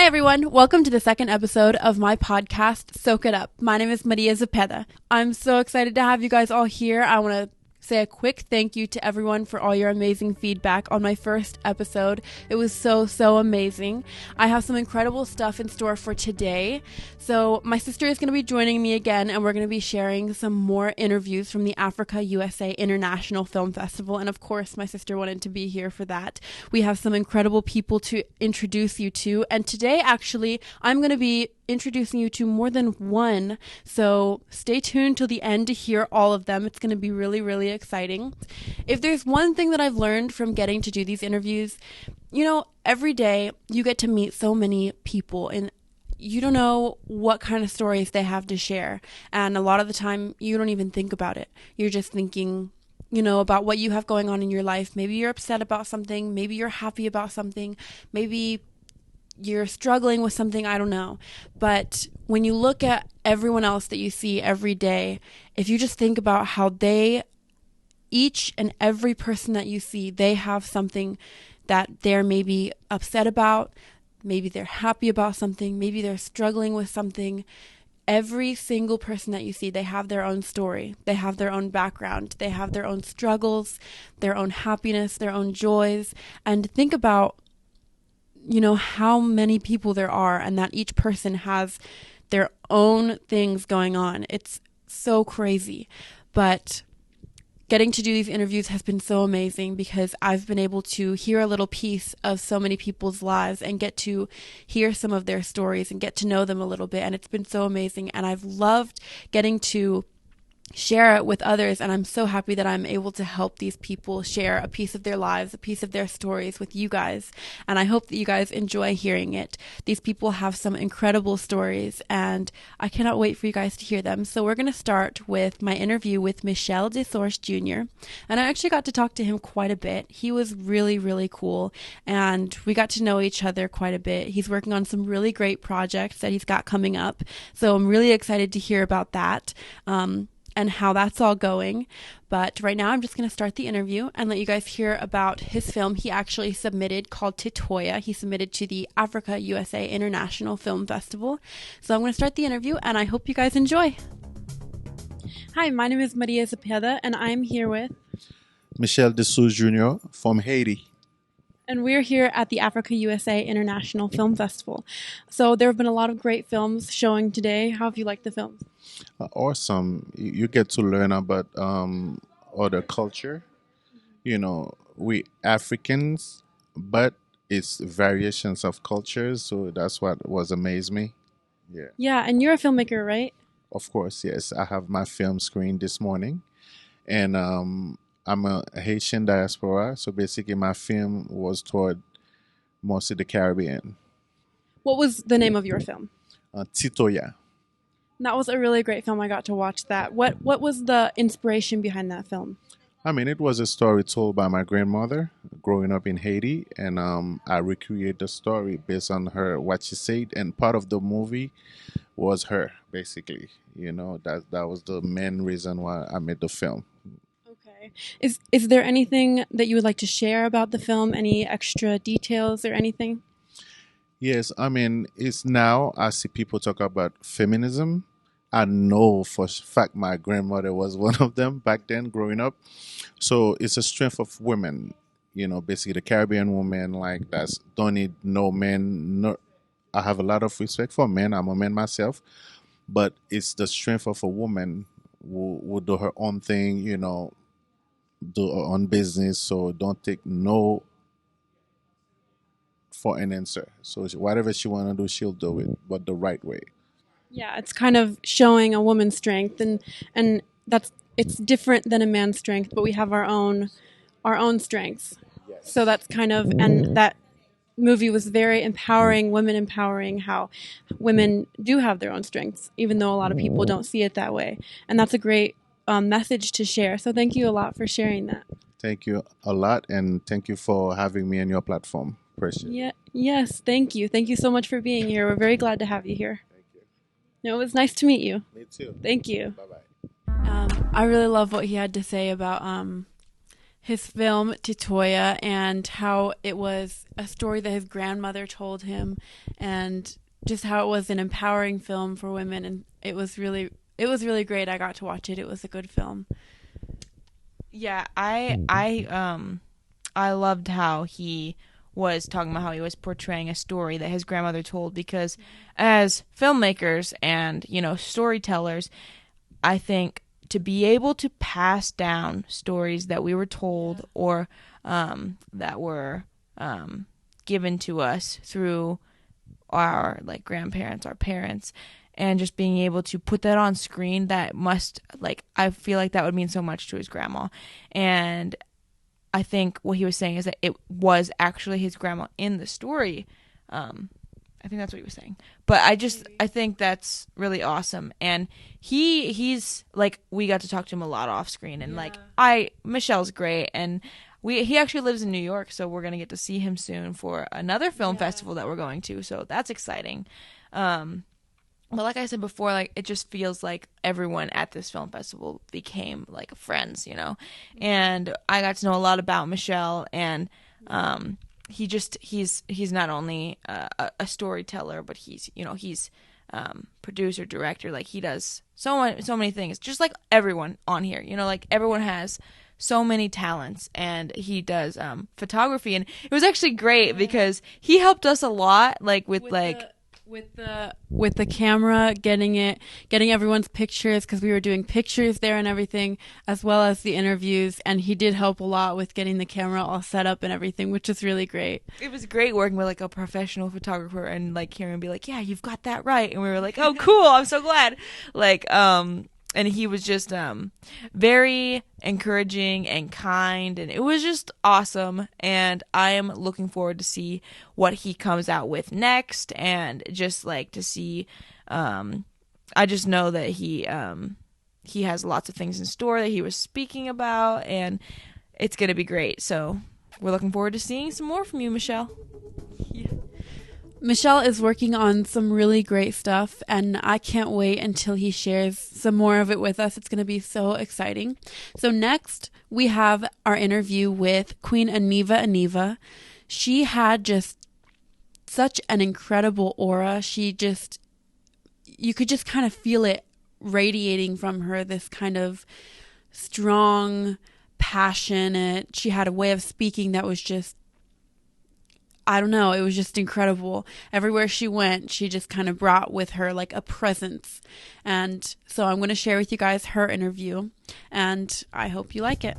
everyone, welcome to the second episode of my podcast, Soak It Up. My name is Maria Zepeda. I'm so excited to have you guys all here. I want to say a quick thank you to everyone for all your amazing feedback on my first episode. It was so amazing. I have some incredible stuff in store for today. So my sister is going to be joining me again, and we're going to be sharing some more interviews from the Africa USA International Film Festival. And of course, my sister wanted to be here for that. We have some incredible people to introduce you to. And today, actually, I'm going to be introducing you to more than one. So stay tuned till the end to hear all of them. It's going to be really exciting. If there's one thing that I've learned from getting to do these interviews, every day you get to meet so many people and you don't know what kind of stories they have to share. And a lot of the time you don't even think about it. You're just thinking, about what you have going on in your life. Maybe you're upset about something. Maybe you're happy about something. Maybe you're struggling with something, I don't know. But when you look at everyone else that you see every day, if you just think about how each and every person that you see, they have something that they're maybe upset about, maybe they're happy about something, maybe they're struggling with something. Every single person that you see, they have their own story. They have their own background. They have their own struggles, their own happiness, their own joys. And think about how many people there are and that each person has their own things going on. It's so crazy. But getting to do these interviews has been so amazing because I've been able to hear a little piece of so many people's lives and get to hear some of their stories and get to know them a little bit. And it's been so amazing. And I've loved getting to share it with others, and I'm so happy that I'm able to help these people share a piece of their lives, a piece of their stories with you guys, and I hope that you guys enjoy hearing it. These people have some incredible stories, and I cannot wait for you guys to hear them. So we're going to start with my interview with Michel DeSource Jr., and I actually got to talk to him quite a bit. He was really cool, and we got to know each other quite a bit. He's working on some really great projects that he's got coming up, so I'm really excited to hear about that. And how that's all going. But right now I'm just going to start the interview and let you guys hear about his film he actually submitted called Titoya. He submitted to the Africa USA International Film Festival. So I'm going to start the interview and I hope you guys enjoy. Hi, my name is Maria Zepeda and I'm here with Michel DeSource Jr. from Haiti. And we're here at the Africa USA International Film Festival. So there have been a lot of great films showing today. How have you liked the films? Awesome. You get to learn about other culture. We Africans, but it's variations of cultures. So that's what was amazed me. Yeah. Yeah, and you're a filmmaker, right? Of course, yes. I have my film screened this morning. And I'm a Haitian diaspora. So basically my film was toward mostly the Caribbean. What was the name of your film? Titoya. That was a really great film. I got to watch that. What was the inspiration behind that film? It was a story told by my grandmother growing up in Haiti, and I recreate the story based on what she said, and part of the movie was her, basically. That was the main reason why I made the film. Okay. Is there anything that you would like to share about the film? Any extra details or anything? Yes, it's now I see people talk about feminism. I know for a fact my grandmother was one of them back then growing up. So it's a strength of women, basically the Caribbean woman don't need no men. No, I have a lot of respect for men. I'm a man myself. But it's the strength of a woman who do her own thing, do her own business. So don't take no for an answer. So whatever she want to do, she'll do it, but the right way. Yeah, it's kind of showing a woman's strength, and it's different than a man's strength, but we have our own strengths. Yes. So that's and that movie was very empowering, women empowering, how women do have their own strengths, even though a lot of people don't see it that way. And that's a great message to share. So thank you a lot for sharing that. Thank you a lot, and thank you for having me on your platform. Appreciate it. Yeah. Yes, thank you. Thank you so much for being here. We're very glad to have you here. No, it was nice to meet you. Me too. Thank you. Bye-bye. I really love what he had to say about his film Titoya and how it was a story that his grandmother told him, and just how it was an empowering film for women, and it was really great. I got to watch it. It was a good film. Yeah, I loved how he was talking about how he was portraying a story that his grandmother told, because as filmmakers and, storytellers, I think to be able to pass down stories that we were told or that were given to us through our like grandparents, our parents, and just being able to put that on screen, that must, like, I feel like that would mean so much to his grandma. And I think what he was saying is that it was actually his grandma in the story. I think that's what he was saying. But I think that's really awesome. And he's like, we got to talk to him a lot off screen, and Michelle's great, and he actually lives in New York, so we're gonna get to see him soon for another film festival that we're going to. So that's exciting. But like I said before, like, it just feels like everyone at this film festival became like friends, And I got to know a lot about Michelle, and he's not only a storyteller, but he's producer, director. Like, he does so many things, just like everyone on here. Like, everyone has so many talents, and he does photography, and it was actually great because he helped us a lot, like with the camera, getting everyone's pictures, because we were doing pictures there and everything, as well as the interviews, and he did help a lot with getting the camera all set up and everything, which is really great. It was great working with like a professional photographer and like hearing him be like, yeah, you've got that right, and we were like, oh, cool, I'm so glad. Like, and he was just very encouraging and kind, and it was just awesome. And I am looking forward to see what he comes out with next, and just like to see. I just know that he has lots of things in store that he was speaking about, and it's gonna be great. So we're looking forward to seeing some more from you, Michelle. Yeah. Michelle is working on some really great stuff, and I can't wait until he shares some more of it with us. It's going to be so exciting. So next, we have our interview with Queen Aniva. She had just such an incredible aura. You could just kind of feel it radiating from her, this kind of strong, passionate. She had a way of speaking that was just, I don't know, it was just incredible. Everywhere she went, she just kind of brought with her like a presence. And so I'm going to share with you guys her interview, and I hope you like it.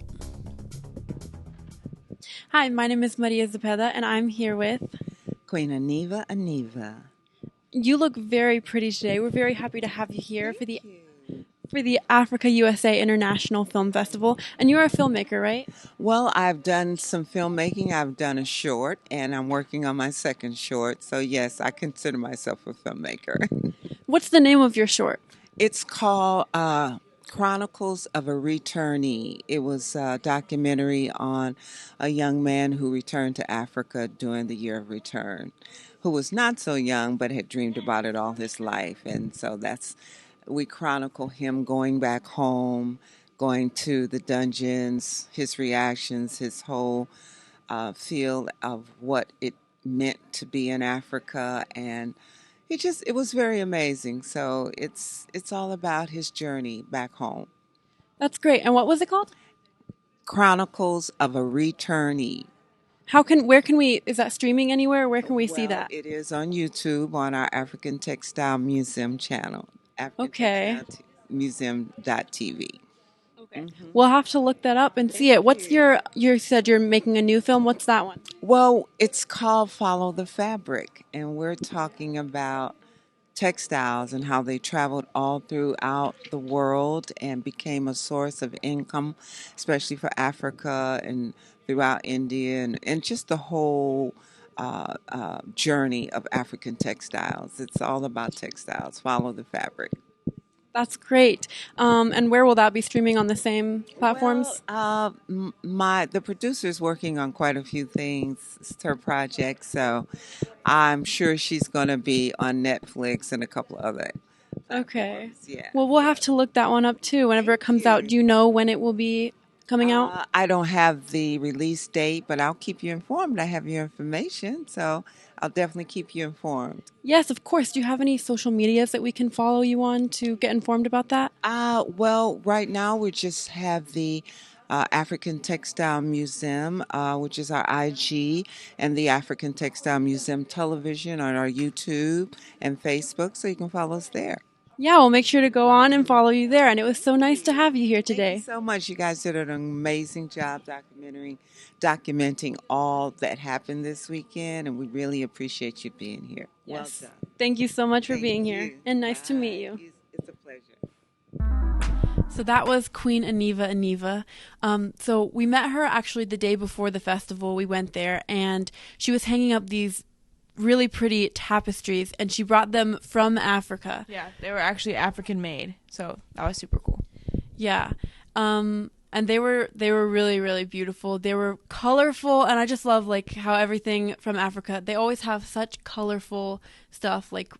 Hi, my name is Maria Zepeda, and I'm here with Queen Aniva. You look very pretty today. We're very happy to have you here for the Africa USA International Film Festival. And you're a filmmaker, right? Well, I've done some filmmaking. I've done a short, and I'm working on my second short. So, yes, I consider myself a filmmaker. What's the name of your short? It's called Chronicles of a Returnee. It was a documentary on a young man who returned to Africa during the year of return, who was not so young but had dreamed about it all his life. And so we chronicle him going back home, going to the dungeons, his reactions, his whole feel of what it meant to be in Africa, and it was very amazing. So it's all about his journey back home. That's great. And what was it called? Chronicles of a Returnee. Is that streaming anywhere? Where can we see that? It is on YouTube on our African Textile Museum channel. Okay. Museum.tv. Okay. We'll have to look that up and see it. What's you said you're making a new film. What's that one? Well, it's called Follow the Fabric, and we're talking about textiles and how they traveled all throughout the world and became a source of income, especially for Africa and throughout India, and just the whole journey of African textiles. It's all about textiles. Follow the fabric. That's great. And where will that be streaming, on the same platforms? Well, the producer's working on quite a few things. It's her project, so I'm sure she's going to be on Netflix and a couple of other. Okay. Yeah. Well, we'll have to look that one up too whenever it comes out. Do you know when it will be coming out? I don't have the release date, but I'll keep you informed. I have your information, so I'll definitely keep you informed. Yes, of course. Do you have any social medias that we can follow you on to get informed about that? Well, right now we just have the African Textile Museum, which is our IG, and the African Textile Museum Television on our YouTube and Facebook, so you can follow us there. Yeah, we'll make sure to go on and follow you there. And it was so nice to have you here Thank you today. so much. You guys did an amazing job documenting all that happened this weekend, and we really appreciate you being here. Yes. Well done. Thank you so much for Thank being you. here. And nice to Bye. meet you. It's a pleasure. So that was Queen Aniva. So we met her actually the day before the festival. We went there, and she was hanging up these really pretty tapestries, and she brought them from Africa. Yeah, they were actually African made, so that was super cool. Yeah. And they were really, really beautiful. They were colorful, and I just love like how everything from Africa, they always have such colorful stuff, like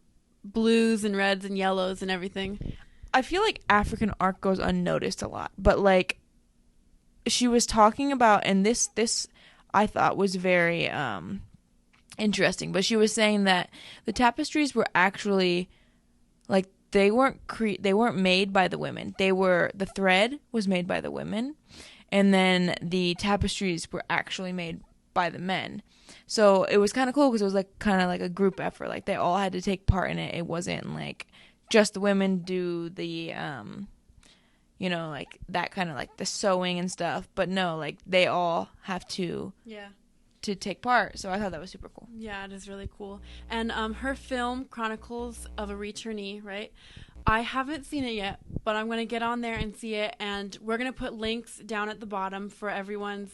blues and reds and yellows and everything. I feel like African art goes unnoticed a lot, but like she was talking about, and this I thought was very interesting, but she was saying that the tapestries were actually like they weren't made by the women. The thread was made by the women, and then the tapestries were actually made by the men. So it was kind of cool because it was like kind of like a group effort. Like they all had to take part in it. It wasn't like just the women do the like that kind of like the sewing and stuff, but no, like they all have to take part. So I thought that was super cool. Yeah, it is really cool. And her film Chronicles of a Returnee, right? I haven't seen it yet, but I'm going to get on there and see it, and we're going to put links down at the bottom for everyone's,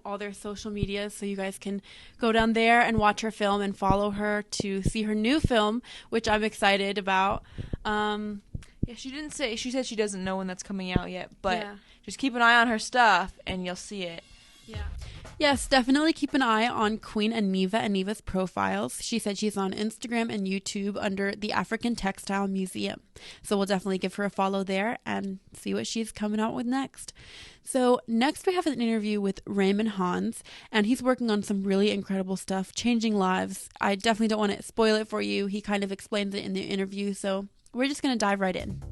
all their social medias, so you guys can go down there and watch her film and follow her to see her new film, which I'm excited about. Yeah, she didn't say. She said she doesn't know when that's coming out yet, but just keep an eye on her stuff and you'll see it. Yeah. Yes, definitely keep an eye on Queen Aniva's profiles. She said she's on Instagram and YouTube under the African Textile Museum. So we'll definitely give her a follow there and see what she's coming out with next. So next we have an interview with Raymond Hans, and he's working on some really incredible stuff, changing lives. I definitely don't want to spoil it for you. He kind of explains it in the interview, so we're just going to dive right in.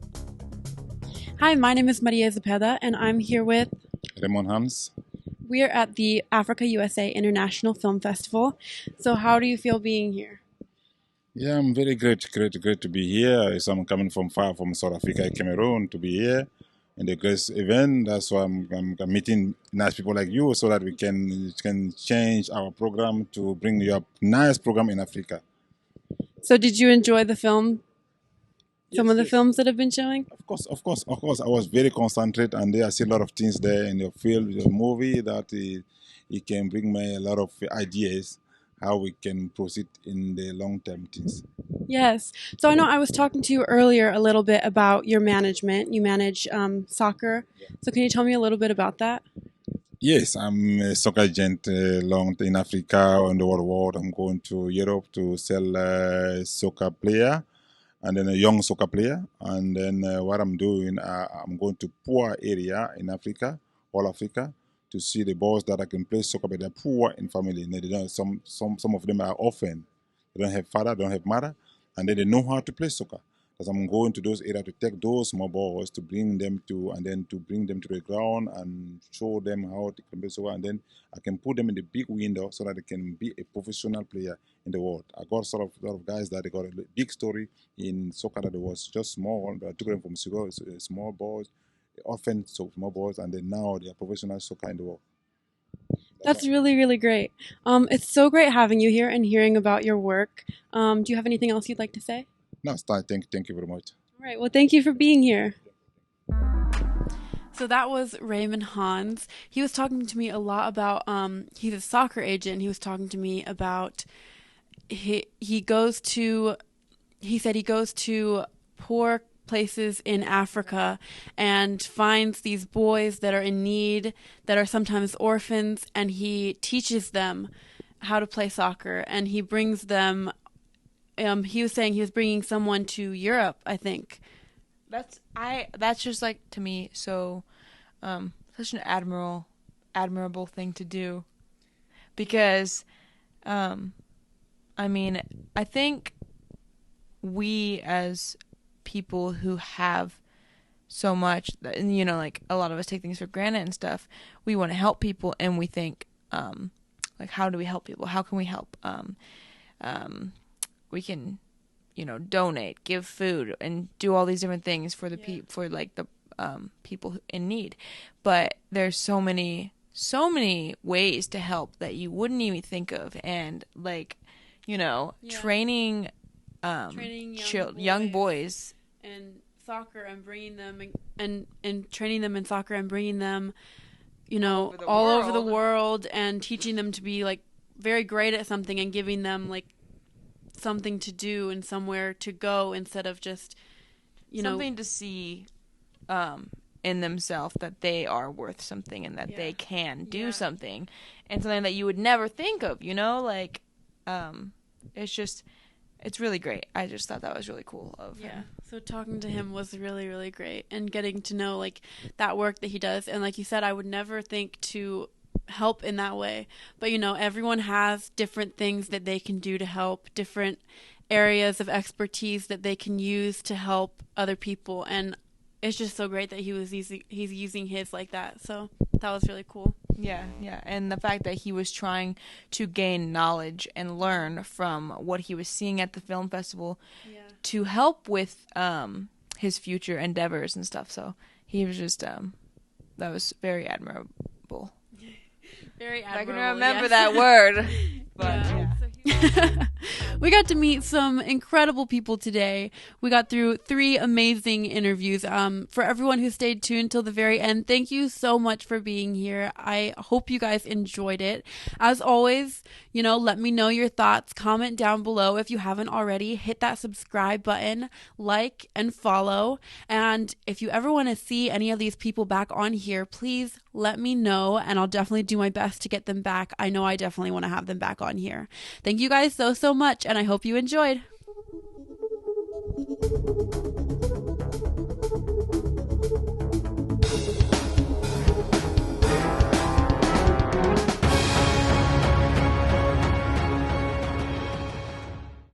Hi, my name is Maria Zepeda, and I'm here with Raymond Hans. We are at the Africa USA International Film Festival. So how do you feel being here? Yeah, I'm very great to be here. So I'm coming from far from South Africa, Cameroon, to be here in the great event. That's why I'm meeting nice people like you, so that we can change our program to bring you a nice program in Africa. So did you enjoy the film? Some of the films that have been showing? Of course. I was very concentrated, and I see a lot of things there in the film, the movie, that it can bring me a lot of ideas how we can proceed in the long-term things. Yes. So I know I was talking to you earlier a little bit about your management. You manage soccer. Yeah. So can you tell me a little bit about that? Yes, I'm a soccer agent long in Africa and the world. I'm going to Europe to sell soccer player. And then a young soccer player, and then what I'm doing, I'm going to poor area in Africa, all Africa, to see the boys that I can play soccer, but they're poor in family. And they don't. Some of them are orphan. They don't have father, don't have mother, and then they know how to play soccer. Because I'm going to those areas to take those small boys to bring them to the ground and show them how to play soccer, and then I can put them in the big window so that they can be a professional player in the world. I got a lot of guys that they got a big story in soccer that it was just small, but I took them from small boys, often small boys, and then now they are professional soccer in the world. That's really, really great. It's so great having you here and hearing about your work. Do you have anything else you'd like to say? No, thank you very much. All right. Well, thank you for being here. So that was Raymond Hans. He was talking to me a lot about, he's a soccer agent. He was talking to me about, he said he goes to poor places in Africa and finds these boys that are in need, that are sometimes orphans, and he teaches them how to play soccer, and he brings them. He was saying he was bringing someone to Europe, I think. That's just like, to me, so such an admirable thing to do, because I mean, I think we as people who have so much, and you know, like a lot of us take things for granted and stuff, we want to help people, and we think like, how do we help people? How can we help? We can, you know, donate, give food, and do all these different things for the for like the people in need. But there's so many ways to help that you wouldn't even think of, and like, you know, training young boys in soccer and bringing them and training them in soccer and bringing them, you know, all over the world, and teaching them to be like very great at something, and giving them like something to do and somewhere to go, instead of just, you know, something to see in themselves, that they are worth something, and that they can do something, and something that you would never think of, you know, like it's really great. I just thought that was really cool of him. So talking to him was really, really great, and getting to know like that work that he does. And like you said, I would never think to help in that way, but you know, everyone has different things that they can do to help, different areas of expertise that they can use to help other people, and it's just so great that he's using his like that. So that was really cool. Yeah, and the fact that he was trying to gain knowledge and learn from what he was seeing at the film festival to help with his future endeavors and stuff. So he was just that was very admirable. Very admirable. I can remember that word. But we got to meet some incredible people today. We got through 3 amazing interviews. For everyone who stayed tuned till the very end, thank you so much for being here. I hope you guys enjoyed it. As always, you know, let me know your thoughts. Comment down below if you haven't already. Hit that subscribe button, like and follow. And if you ever want to see any of these people back on here, please let me know, and I'll definitely do my best to get them back. I know I definitely want to have them back on here. Thank you guys so much, and I hope you enjoyed.